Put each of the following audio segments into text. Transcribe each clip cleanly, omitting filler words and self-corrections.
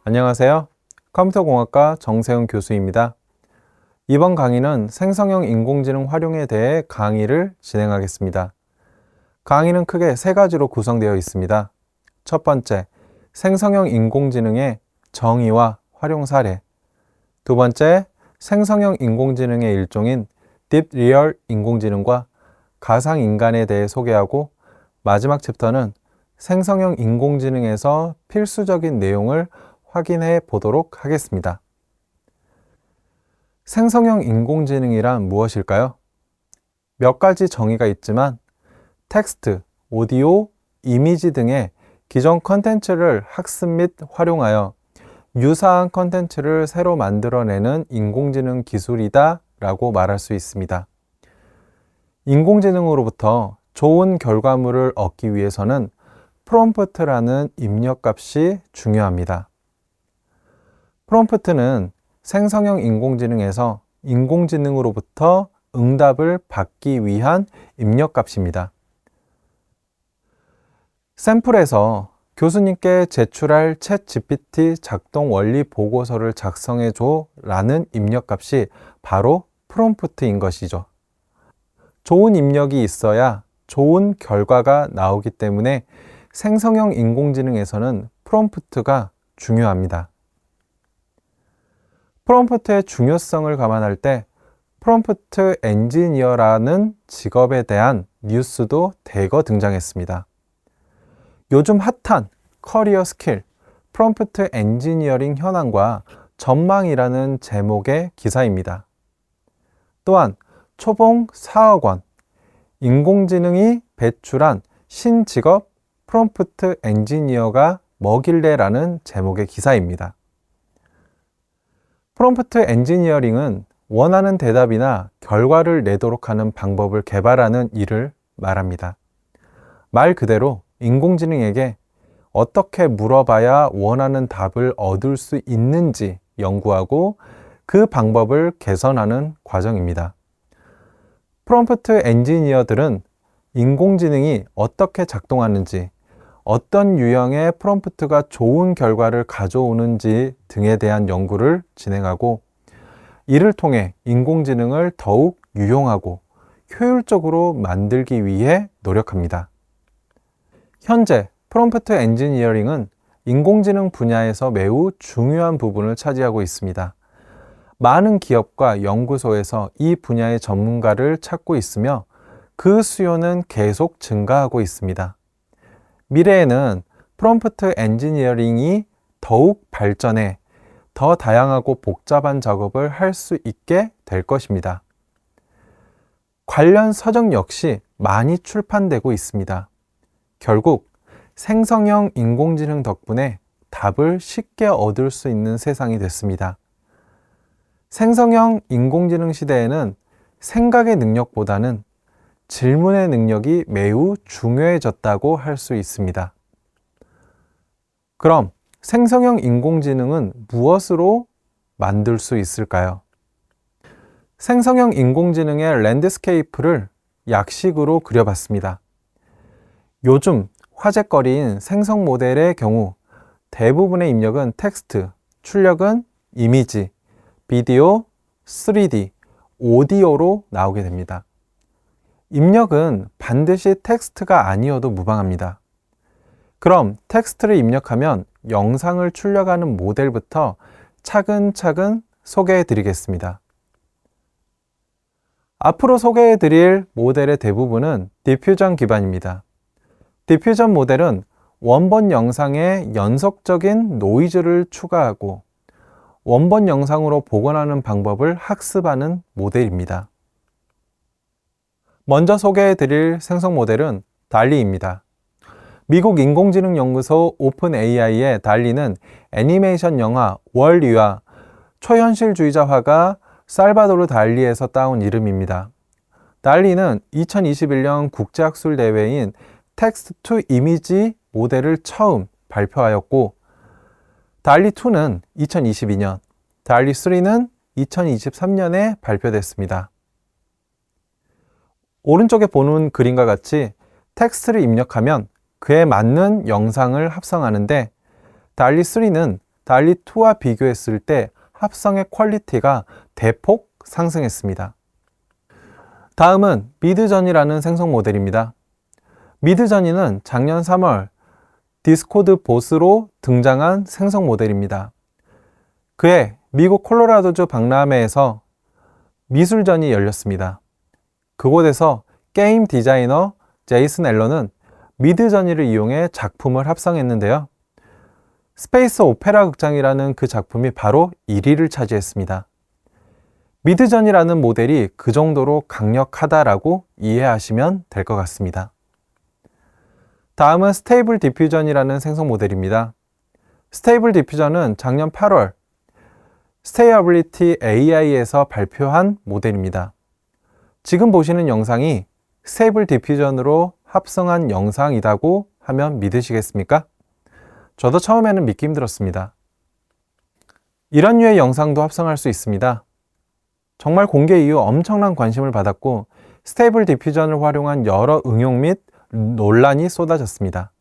안녕하세요. 컴퓨터공학과 정세훈 교수입니다. 이번 강의는 생성형 인공지능 활용에 대해 강의를 진행하겠습니다. 강의는 크게 세 가지로 구성되어 있습니다. 첫 번째, 생성형 인공지능의 정의와 활용 사례. 두 번째, 생성형 인공지능의 일종인 딥리얼 인공지능과 가상인간에 대해 소개하고, 마지막 챕터는 생성형 인공지능에서 필수적인 내용을 확인해 보도록 하겠습니다. 생성형 인공지능이란 무엇일까요? 몇 가지 정의가 있지만 텍스트, 오디오, 이미지 등의 기존 컨텐츠를 학습 및 활용하여 유사한 컨텐츠를 새로 만들어내는 인공지능 기술이다 라고 말할 수 있습니다. 인공지능으로부터 좋은 결과물을 얻기 위해서는 프롬프트라는 입력값이 중요합니다. 프롬프트는 생성형 인공지능에서 인공지능으로부터 응답을 받기 위한 입력값입니다. 샘플에서 교수님께 제출할 챗GPT 작동 원리 보고서를 작성해 줘 라는 입력값이 바로 프롬프트인 것이죠. 좋은 입력이 있어야 좋은 결과가 나오기 때문에 생성형 인공지능에서는 프롬프트가 중요합니다. 프롬프트의 중요성을 감안할 때 프롬프트 엔지니어라는 직업에 대한 뉴스도 대거 등장했습니다. 요즘 핫한 커리어 스킬, 프롬프트 엔지니어링 현황과 전망이라는 제목의 기사입니다. 또한 초봉 4억 원, 인공지능이 배출한 신직업 프롬프트 엔지니어가 뭐길래라는 제목의 기사입니다. 프롬프트 엔지니어링은 원하는 대답이나 결과를 내도록 하는 방법을 개발하는 일을 말합니다. 말 그대로 인공지능에게 어떻게 물어봐야 원하는 답을 얻을 수 있는지 연구하고 그 방법을 개선하는 과정입니다. 프롬프트 엔지니어들은 인공지능이 어떻게 작동하는지, 어떤 유형의 프롬프트가 좋은 결과를 가져오는지 등에 대한 연구를 진행하고, 이를 통해 인공지능을 더욱 유용하고 효율적으로 만들기 위해 노력합니다. 현재 프롬프트 엔지니어링은 인공지능 분야에서 매우 중요한 부분을 차지하고 있습니다. 많은 기업과 연구소에서 이 분야의 전문가를 찾고 있으며 그 수요는 계속 증가하고 있습니다. 미래에는 프롬프트 엔지니어링이 더욱 발전해 더 다양하고 복잡한 작업을 할 수 있게 될 것입니다. 관련 서적 역시 많이 출판되고 있습니다. 결국 생성형 인공지능 덕분에 답을 쉽게 얻을 수 있는 세상이 됐습니다. 생성형 인공지능 시대에는 생각의 능력보다는 질문의 능력이 매우 중요해졌다고 할 수 있습니다. 그럼 생성형 인공지능은 무엇으로 만들 수 있을까요? 생성형 인공지능의 랜드스케이프를 약식으로 그려봤습니다. 요즘 화제거리인 생성 모델의 경우 대부분의 입력은 텍스트, 출력은 이미지, 비디오, 3D, 오디오로 나오게 됩니다. 입력은 반드시 텍스트가 아니어도 무방합니다. 그럼 텍스트를 입력하면 영상을 출력하는 모델부터 차근차근 소개해 드리겠습니다. 앞으로 소개해 드릴 모델의 대부분은 디퓨전 기반입니다. 디퓨전 모델은 원본 영상에 연속적인 노이즈를 추가하고 원본 영상으로 복원하는 방법을 학습하는 모델입니다. 먼저 소개해 드릴 생성 모델은 달리입니다. 미국 인공지능 연구소 오픈 AI의 달리는 애니메이션 영화 월리와 초현실주의자 화가 살바도르 달리에서 따온 이름입니다. 달리는 2021년 국제학술대회인 텍스트 투 이미지 모델을 처음 발표하였고, 달리2는 2022년, 달리3는 2023년에 발표됐습니다. 오른쪽에 보는 그림과 같이 텍스트를 입력하면 그에 맞는 영상을 합성하는데, 달리3는 달리2와 비교했을 때 합성의 퀄리티가 대폭 상승했습니다. 다음은 미드저니라는 생성 모델입니다. 미드저니는 작년 3월 디스코드 보스로 등장한 생성 모델입니다. 그해 미국 콜로라도주 박람회에서 미술전이 열렸습니다. 그곳에서 게임 디자이너 제이슨 앨런은 미드저니를 이용해 작품을 합성했는데요. 스페이스 오페라 극장이라는 그 작품이 바로 1위를 차지했습니다. 미드저니라는 모델이 그 정도로 강력하다라고 이해하시면 될 것 같습니다. 다음은 스테이블 디퓨전이라는 생성 모델입니다. 스테이블 디퓨전은 작년 8월 스테이어빌리티 AI에서 발표한 모델입니다. 지금 보시는 영상이 스테이블 디퓨전으로 합성한 영상이라고 하면 믿으시겠습니까? 저도 처음에는 믿기 힘들었습니다. 이런 류의 영상도 합성할 수 있습니다. 정말 공개 이후 엄청난 관심을 받았고 스테이블 디퓨전을 활용한 여러 응용 및 논란이 쏟아졌습니다.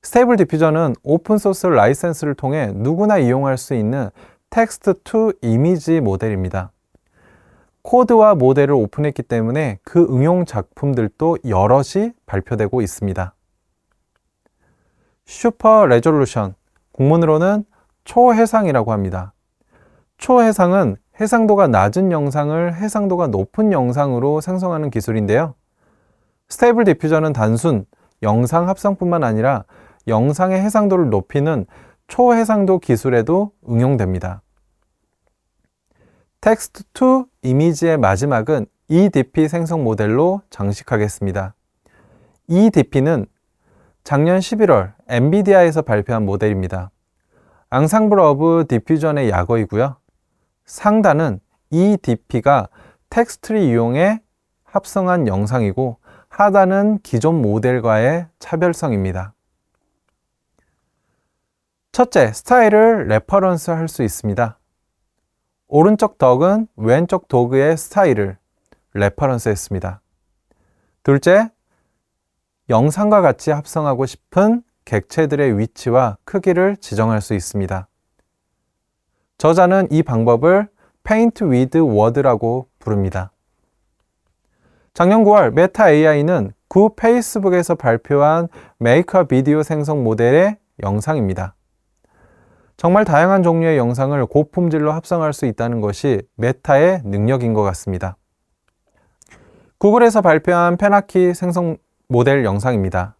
스테이블 디퓨전은 오픈소스 라이센스를 통해 누구나 이용할 수 있는 텍스트 투 이미지 모델입니다. 코드와 모델을 오픈했기 때문에 그 응용 작품들도 여럿이 발표되고 있습니다. 슈퍼 레졸루션, 국문으로는 초해상이라고 합니다. 초해상은 해상도가 낮은 영상을 해상도가 높은 영상으로 생성하는 기술인데요. 스테이블 디퓨전은 단순 영상 합성뿐만 아니라 영상의 해상도를 높이는 초해상도 기술에도 응용됩니다. 텍스트 투 이미지의 마지막은 EDP 생성 모델로 장식하겠습니다. EDP는 작년 11월 엔비디아에서 발표한 모델입니다. 앙상블 오브 디퓨전의 약어이고요. 상단은 EDP가 텍스트를 이용해 합성한 영상이고 하단은 기존 모델과의 차별성입니다. 첫째, 스타일을 레퍼런스 할 수 있습니다. 오른쪽 덕은 왼쪽 도그의 스타일을 레퍼런스 했습니다. 둘째, 영상과 같이 합성하고 싶은 객체들의 위치와 크기를 지정할 수 있습니다. 저자는 이 방법을 Paint with Word라고 부릅니다. 작년 9월 메타 AI는 구 페이스북에서 발표한 메이커 비디오 생성 모델의 영상입니다. 정말 다양한 종류의 영상을 고품질로 합성할 수 있다는 것이 메타의 능력인 것 같습니다. 구글에서 발표한 페나키 생성 모델 영상입니다.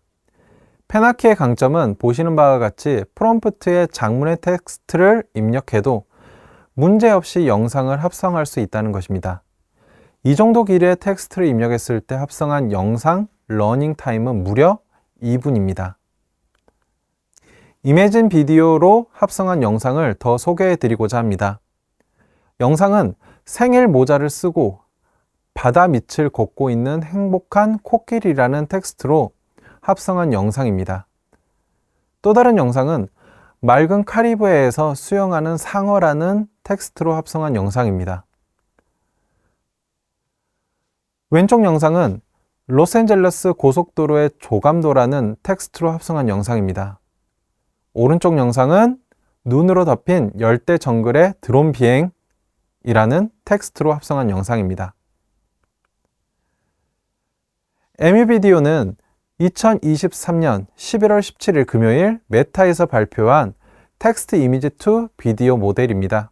페나키의 강점은 보시는 바와 같이 프롬프트에 장문의 텍스트를 입력해도 문제없이 영상을 합성할 수 있다는 것입니다. 이 정도 길이의 텍스트를 입력했을 때 합성한 영상 러닝 타임은 무려 2분입니다. 이미진 비디오로 합성한 영상을 더 소개해 드리고자 합니다. 영상은 생일 모자를 쓰고 바다 밑을 걷고 있는 행복한 코끼리라는 텍스트로 합성한 영상입니다. 또 다른 영상은 맑은 카리브해에서 수영하는 상어라는 텍스트로 합성한 영상입니다. 왼쪽 영상은 로스앤젤레스 고속도로의 조감도라는 텍스트로 합성한 영상입니다. 오른쪽 영상은 눈으로 덮인 열대 정글의 드론 비행이라는 텍스트로 합성한 영상입니다. 에뮤비디오는 2023년 11월 17일 금요일 메타에서 발표한 텍스트 이미지 투 비디오 모델입니다.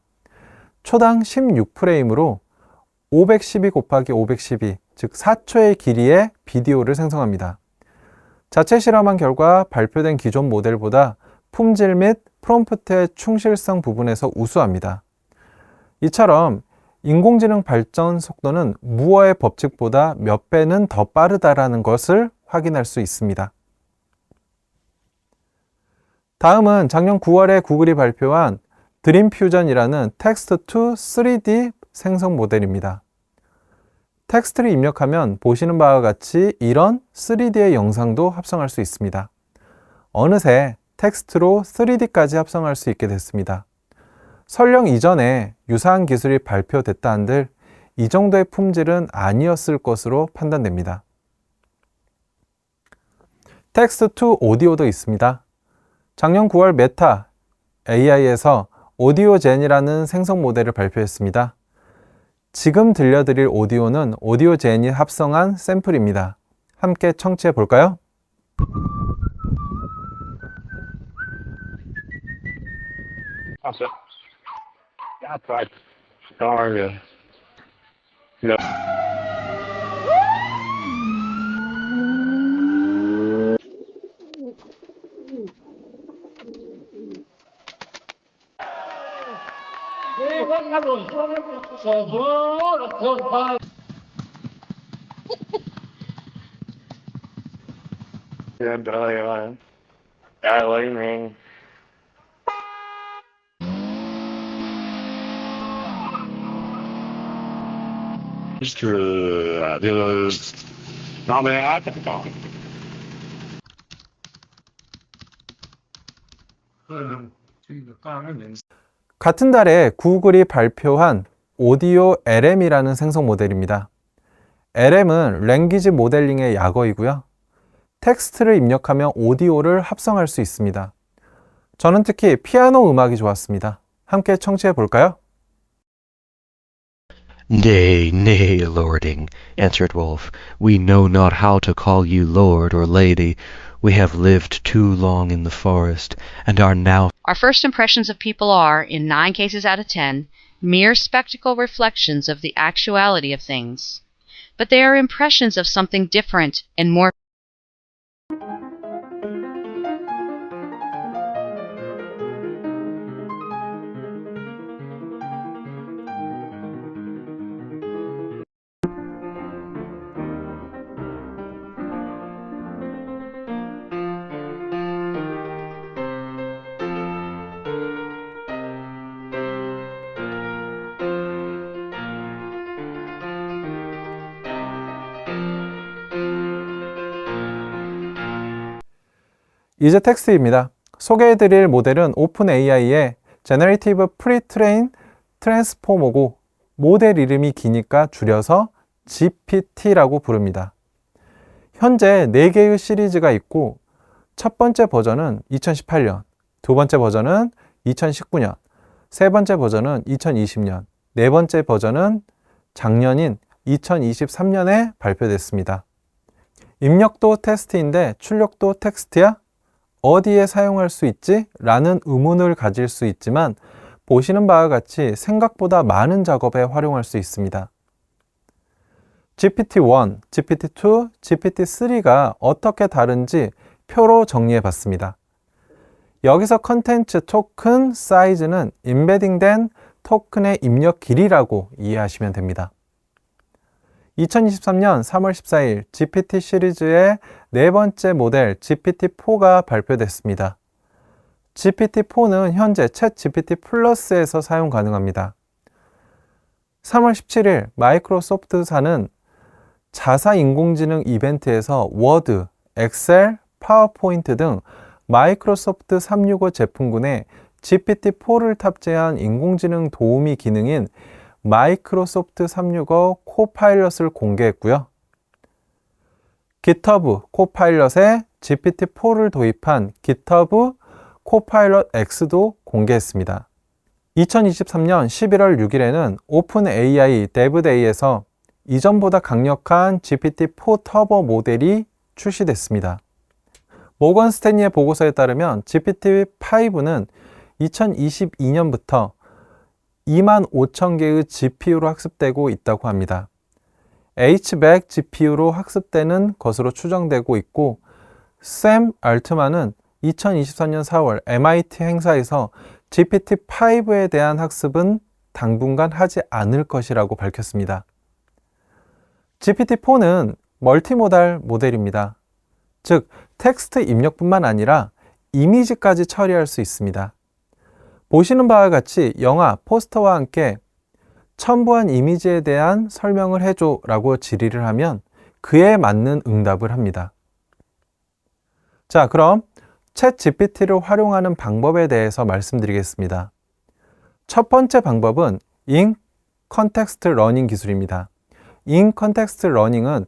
초당 16프레임으로 512 곱하기 512, 즉 4초의 길이의 비디오를 생성합니다. 자체 실험한 결과 발표된 기존 모델보다 품질 및 프롬프트의 충실성 부분에서 우수합니다. 이처럼 인공지능 발전 속도는 무어의 법칙보다 몇 배는 더 빠르다라는 것을 확인할 수 있습니다. 다음은 작년 9월에 구글이 발표한 드림퓨전이라는 텍스트 투 3D 생성 모델입니다. 텍스트를 입력하면 보시는 바와 같이 이런 3D의 영상도 합성할 수 있습니다. 어느새 텍스트로 3D까지 합성할 수 있게 됐습니다. 설령 이전에 유사한 기술이 발표됐다 한들 이 정도의 품질은 아니었을 것으로 판단됩니다. 텍스트 투 오디오도 있습니다. 작년 9월 메타 AI에서 오디오젠이라는 생성 모델을 발표했습니다. 지금 들려드릴 오디오는 오디오젠이 합성한 샘플입니다. 함께 청취해 볼까요? Awesome. That's right. Darn. No. Yeah, darling. Darling. 같은 달에 구글이 발표한 오디오 LM이라는 생성 모델입니다. LM은 랭귀지 모델링의 약어이고요. 텍스트를 입력하면 오디오를 합성할 수 있습니다. 저는 특히 피아노 음악이 좋았습니다. 함께 청취해 볼까요? Nay, nay, lording, answered Wolf, we know not how to call you lord or lady. We have lived too long in the forest, and are now... Our first impressions of people are, in 9 cases out of 10, mere spectacle reflections of the actuality of things. But they are impressions of something different and more... 이제 텍스트입니다. 소개해드릴 모델은 오픈AI의 Generative Pre-trained Transformer고 모델 이름이 기니까 줄여서 GPT라고 부릅니다. 현재 4개의 시리즈가 있고 첫 번째 버전은 2018년, 두 번째 버전은 2019년, 세 번째 버전은 2020년, 네 번째 버전은 작년인 2023년에 발표됐습니다. 입력도 테스트인데 출력도 텍스트야? 어디에 사용할 수 있지? 라는 의문을 가질 수 있지만 보시는 바와 같이 생각보다 많은 작업에 활용할 수 있습니다. GPT-1, GPT-2, GPT-3가 어떻게 다른지 표로 정리해 봤습니다. 여기서 컨텐츠 토큰 사이즈는 임베딩된 토큰의 입력 길이라고 이해하시면 됩니다. 2023년 3월 14일 GPT 시리즈의 네 번째 모델 GPT-4가 발표됐습니다. GPT-4는 현재 챗 GPT 플러스에서 사용 가능합니다. 3월 17일 마이크로소프트사는 자사 인공지능 이벤트에서 워드, 엑셀, 파워포인트 등 마이크로소프트 365 제품군에 GPT-4를 탑재한 인공지능 도우미 기능인 마이크로소프트 365 코파일럿을 공개했고요. GitHub 코파일럿에 GPT-4를 도입한 GitHub 코파일럿 X도 공개했습니다. 2023년 11월 6일에는 오픈AI devDay에서 이전보다 강력한 GPT-4 터보 모델이 출시됐습니다. 모건 스탠리의 보고서에 따르면 GPT-5는 2022년부터 25,000개의 GPU로 학습되고 있다고 합니다. H100 GPU로 학습되는 것으로 추정되고 있고 샘 알트만은 2024년 4월 MIT 행사에서 GPT-5에 대한 학습은 당분간 하지 않을 것이라고 밝혔습니다. GPT-4는 멀티모달 모델입니다. 즉, 텍스트 입력뿐만 아니라 이미지까지 처리할 수 있습니다. 보시는 바와 같이 영화, 포스터와 함께 첨부한 이미지에 대한 설명을 해줘 라고 질의를 하면 그에 맞는 응답을 합니다. 자, 그럼 챗 GPT를 활용하는 방법에 대해서 말씀드리겠습니다. 첫 번째 방법은 In Context Learning 기술입니다. In Context Learning은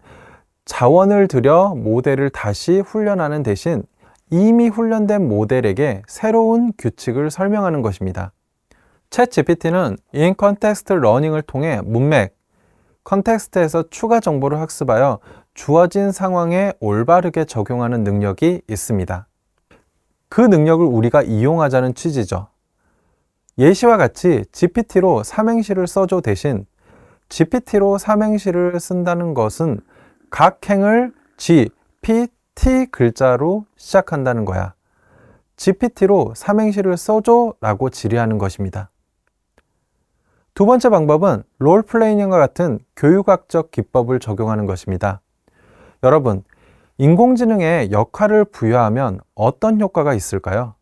자원을 들여 모델을 다시 훈련하는 대신 이미 훈련된 모델에게 새로운 규칙을 설명하는 것입니다. 챗 GPT는 인 컨텍스트 러닝을 통해 문맥, 컨텍스트에서 추가 정보를 학습하여 주어진 상황에 올바르게 적용하는 능력이 있습니다. 그 능력을 우리가 이용하자는 취지죠. 예시와 같이 GPT로 삼행시를 써줘 대신 GPT로 삼행시를 쓴다는 것은 각 행을 G, P, T 글자로 시작한다는 거야. GPT로 삼행시를 써줘 라고 질의하는 것입니다. 두 번째 방법은 롤플레이닝과 같은 교육학적 기법을 적용하는 것입니다. 여러분, 인공지능에 역할을 부여하면 어떤 효과가 있을까요?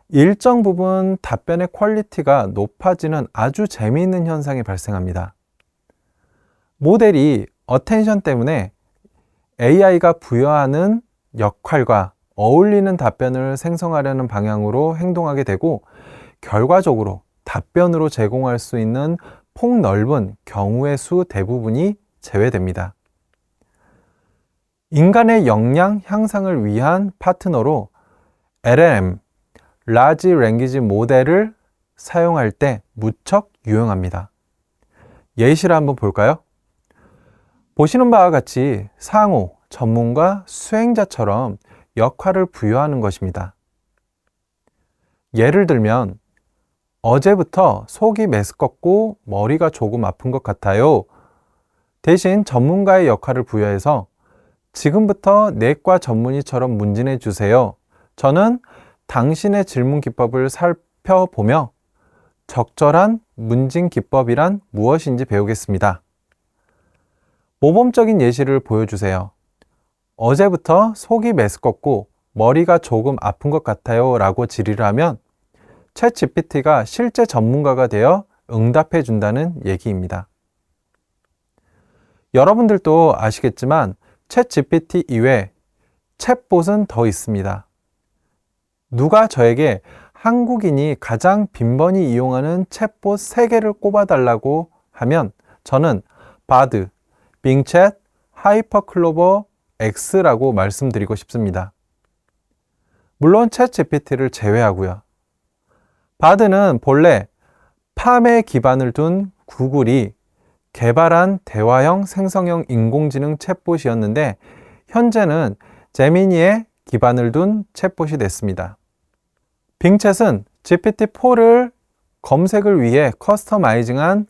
일정 부분 답변의 퀄리티가 높아지는 아주 재미있는 현상이 발생합니다. 모델이 어텐션 때문에 AI가 부여하는 역할과 어울리는 답변을 생성하려는 방향으로 행동하게 되고 결과적으로 답변으로 제공할 수 있는 폭넓은 경우의 수 대부분이 제외됩니다. 인간의 역량 향상을 위한 파트너로 LLM, Large Language 모델을 사용할 때 무척 유용합니다. 예시를 한번 볼까요? 보시는 바와 같이 상호, 전문가, 수행자처럼 역할을 부여하는 것입니다. 예를 들면 어제부터 속이 메스껍고 머리가 조금 아픈 것 같아요. 대신 전문가의 역할을 부여해서 지금부터 내과 전문의처럼 문진해 주세요. 저는 당신의 질문 기법을 살펴보며 적절한 문진 기법이란 무엇인지 배우겠습니다. 모범적인 예시를 보여주세요. 어제부터 속이 메스껍고 머리가 조금 아픈 것 같아요 라고 질의를 하면 챗 GPT가 실제 전문가가 되어 응답해 준다는 얘기입니다. 여러분들도 아시겠지만 챗 GPT 이외 챗봇은 더 있습니다. 누가 저에게 한국인이 가장 빈번히 이용하는 챗봇 3개를 꼽아달라고 하면 저는 바드, 빙챗, 하이퍼클로버 X라고 말씀드리고 싶습니다. 물론 챗 GPT를 제외하고요. 바드는 본래 팜에 기반을 둔 구글이 개발한 대화형 생성형 인공지능 챗봇이었는데 현재는 제미니에 기반을 둔 챗봇이 됐습니다. 빙챗은 GPT-4를 검색을 위해 커스터마이징한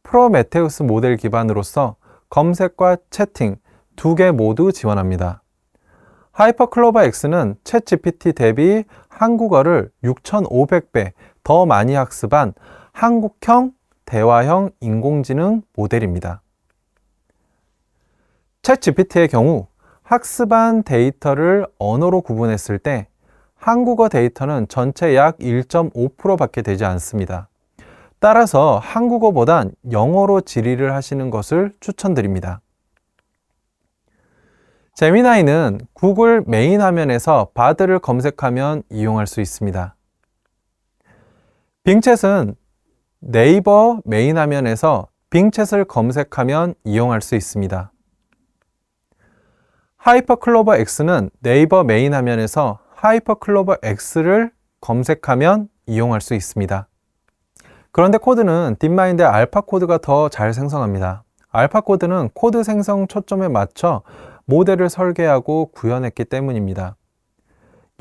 프로메테우스 모델 기반으로서 검색과 채팅 두 개 모두 지원합니다. 하이퍼클로버 X는 챗 GPT 대비 한국어를 6,500배 더 많이 학습한 한국형 대화형 인공지능 모델입니다. 챗 GPT의 경우 학습한 데이터를 언어로 구분했을 때 한국어 데이터는 전체 약 1.5%밖에 되지 않습니다. 따라서 한국어보단 영어로 질의를 하시는 것을 추천드립니다. 제미나이는 구글 메인 화면에서 바드를 검색하면 이용할 수 있습니다. 빙챗은 네이버 메인 화면에서 빙챗을 검색하면 이용할 수 있습니다. 하이퍼클로버 X는 네이버 메인 화면에서 하이퍼클로버 X를 검색하면 이용할 수 있습니다. 그런데 코드는 딥마인드의 알파 코드가 더 잘 생성합니다. 알파 코드는 코드 생성 초점에 맞춰 모델을 설계하고 구현했기 때문입니다.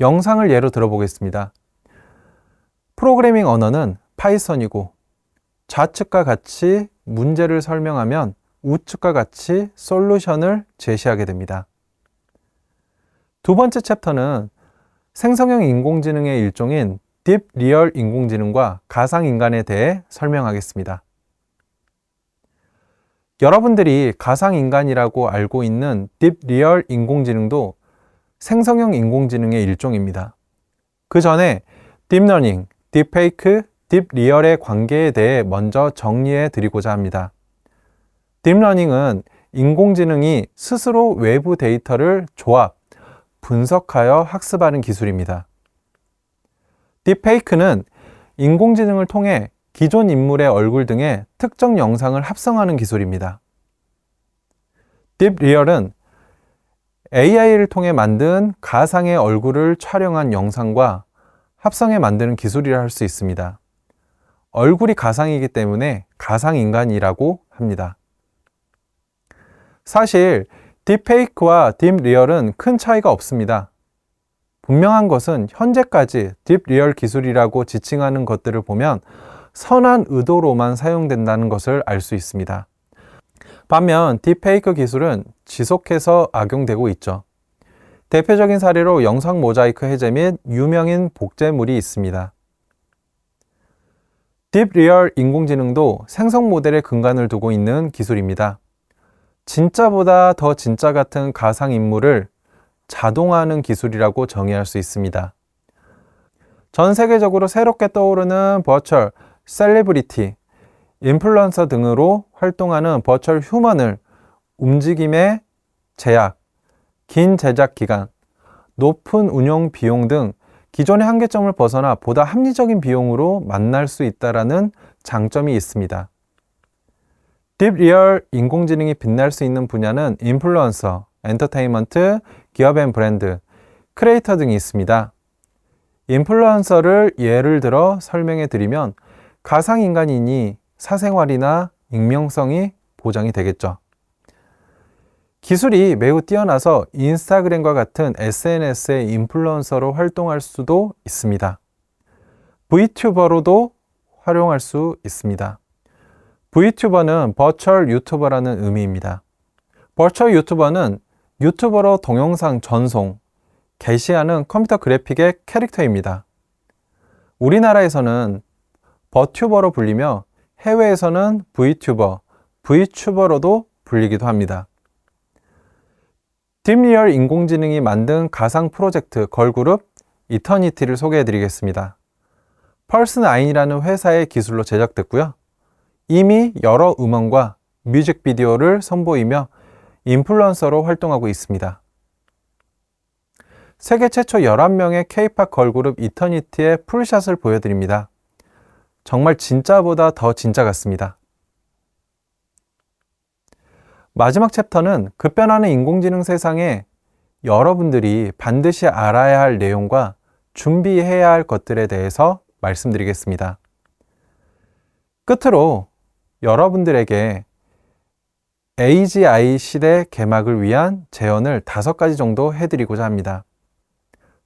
영상을 예로 들어보겠습니다. 프로그래밍 언어는 파이썬이고 좌측과 같이 문제를 설명하면 우측과 같이 솔루션을 제시하게 됩니다. 두 번째 챕터는 생성형 인공지능의 일종인 딥 리얼 인공지능과 가상인간에 대해 설명하겠습니다. 여러분들이 가상인간이라고 알고 있는 딥 리얼 인공지능도 생성형 인공지능의 일종입니다. 그 전에 딥러닝, 딥페이크, 딥리얼의 관계에 대해 먼저 정리해 드리고자 합니다. 딥러닝은 인공지능이 스스로 외부 데이터를 조합, 분석하여 학습하는 기술입니다. 딥페이크는 인공지능을 통해 기존 인물의 얼굴 등의 특정 영상을 합성하는 기술입니다. 딥리얼은 AI를 통해 만든 가상의 얼굴을 촬영한 영상과 합성해 만드는 기술이라 할 수 있습니다. 얼굴이 가상이기 때문에 가상인간이라고 합니다. 사실 딥페이크와 딥리얼은 큰 차이가 없습니다. 분명한 것은 현재까지 딥리얼 기술이라고 지칭하는 것들을 보면 선한 의도로만 사용된다는 것을 알 수 있습니다. 반면 딥페이크 기술은 지속해서 악용되고 있죠. 대표적인 사례로 영상 모자이크 해제 및 유명인 복제물이 있습니다. 딥리얼 인공지능도 생성 모델의 근간을 두고 있는 기술입니다. 진짜보다 더 진짜 같은 가상 인물을 자동화하는 기술이라고 정의할 수 있습니다. 전 세계적으로 새롭게 떠오르는 버추얼 셀레브리티, 인플루언서 등으로 활동하는 버추얼 휴먼을 움직임의 제약, 긴 제작 기간, 높은 운영 비용 등 기존의 한계점을 벗어나 보다 합리적인 비용으로 만날 수 있다는 장점이 있습니다. 딥리얼 인공지능이 빛날 수 있는 분야는 인플루언서, 엔터테인먼트, 기업 앤 브랜드, 크리에이터 등이 있습니다. 인플루언서를 예를 들어 설명해 드리면 가상인간이니 사생활이나 익명성이 보장이 되겠죠. 기술이 매우 뛰어나서 인스타그램과 같은 SNS의 인플루언서로 활동할 수도 있습니다. V튜버로도 활용할 수 있습니다. V튜버는 버추얼 유튜버라는 의미입니다. 버추얼 유튜버는 유튜버로 동영상 전송, 게시하는 컴퓨터 그래픽의 캐릭터입니다. 우리나라에서는 버튜버로 불리며 해외에서는 V튜버, V튜버로도 불리기도 합니다. 딥리얼 인공지능이 만든 가상 프로젝트 걸그룹 이터니티를 소개해 드리겠습니다. 펄스9이라는 회사의 기술로 제작됐고요. 이미 여러 음원과 뮤직비디오를 선보이며 인플루언서로 활동하고 있습니다. 세계 최초 11명의 K-팝 걸그룹 이터니티의 풀샷을 보여드립니다. 정말 진짜보다 더 진짜 같습니다. 마지막 챕터는 급변하는 인공지능 세상에 여러분들이 반드시 알아야 할 내용과 준비해야 할 것들에 대해서 말씀드리겠습니다. 끝으로 여러분들에게 AGI 시대 개막을 위한 제언을 5가지 정도 해드리고자 합니다.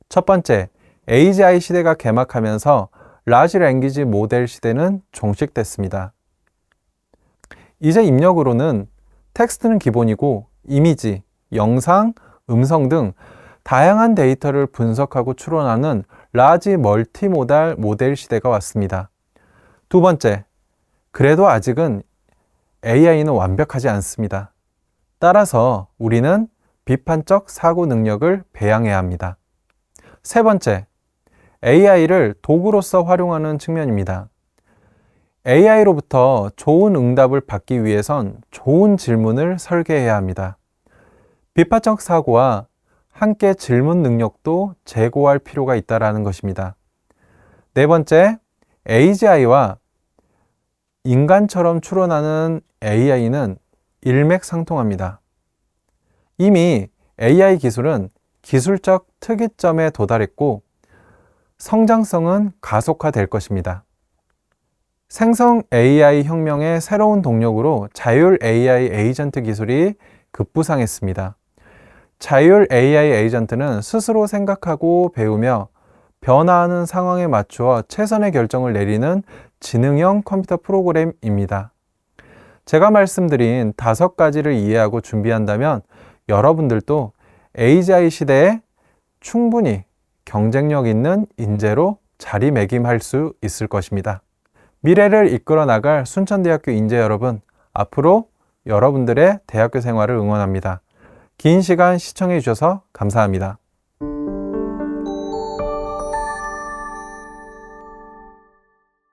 첫 번째, AGI 시대가 개막하면서 라지 랭귀지 모델 시대는 종식됐습니다. 이제 입력으로는 텍스트는 기본이고 이미지, 영상, 음성 등 다양한 데이터를 분석하고 추론하는 라지 멀티모달 모델 시대가 왔습니다. 두 번째, 그래도 아직은 AI는 완벽하지 않습니다. 따라서 우리는 비판적 사고 능력을 배양해야 합니다. 세 번째, AI를 도구로서 활용하는 측면입니다. AI로부터 좋은 응답을 받기 위해선 좋은 질문을 설계해야 합니다. 비판적 사고와 함께 질문 능력도 제고할 필요가 있다는 것입니다. 네 번째, AGI와 인간처럼 추론하는 AI는 일맥상통합니다. 이미 AI 기술은 기술적 특이점에 도달했고 성장성은 가속화될 것입니다. 생성 AI 혁명의 새로운 동력으로 자율 AI 에이전트 기술이 급부상했습니다. 자율 AI 에이전트는 스스로 생각하고 배우며 변화하는 상황에 맞추어 최선의 결정을 내리는 지능형 컴퓨터 프로그램입니다. 제가 말씀드린 5가지를 이해하고 준비한다면 여러분들도 AGI 시대에 충분히 경쟁력 있는 인재로 자리매김할 수 있을 것입니다. 미래를 이끌어 나갈 순천대학교 인재 여러분, 앞으로 여러분들의 대학교 생활을 응원합니다. 긴 시간 시청해 주셔서 감사합니다.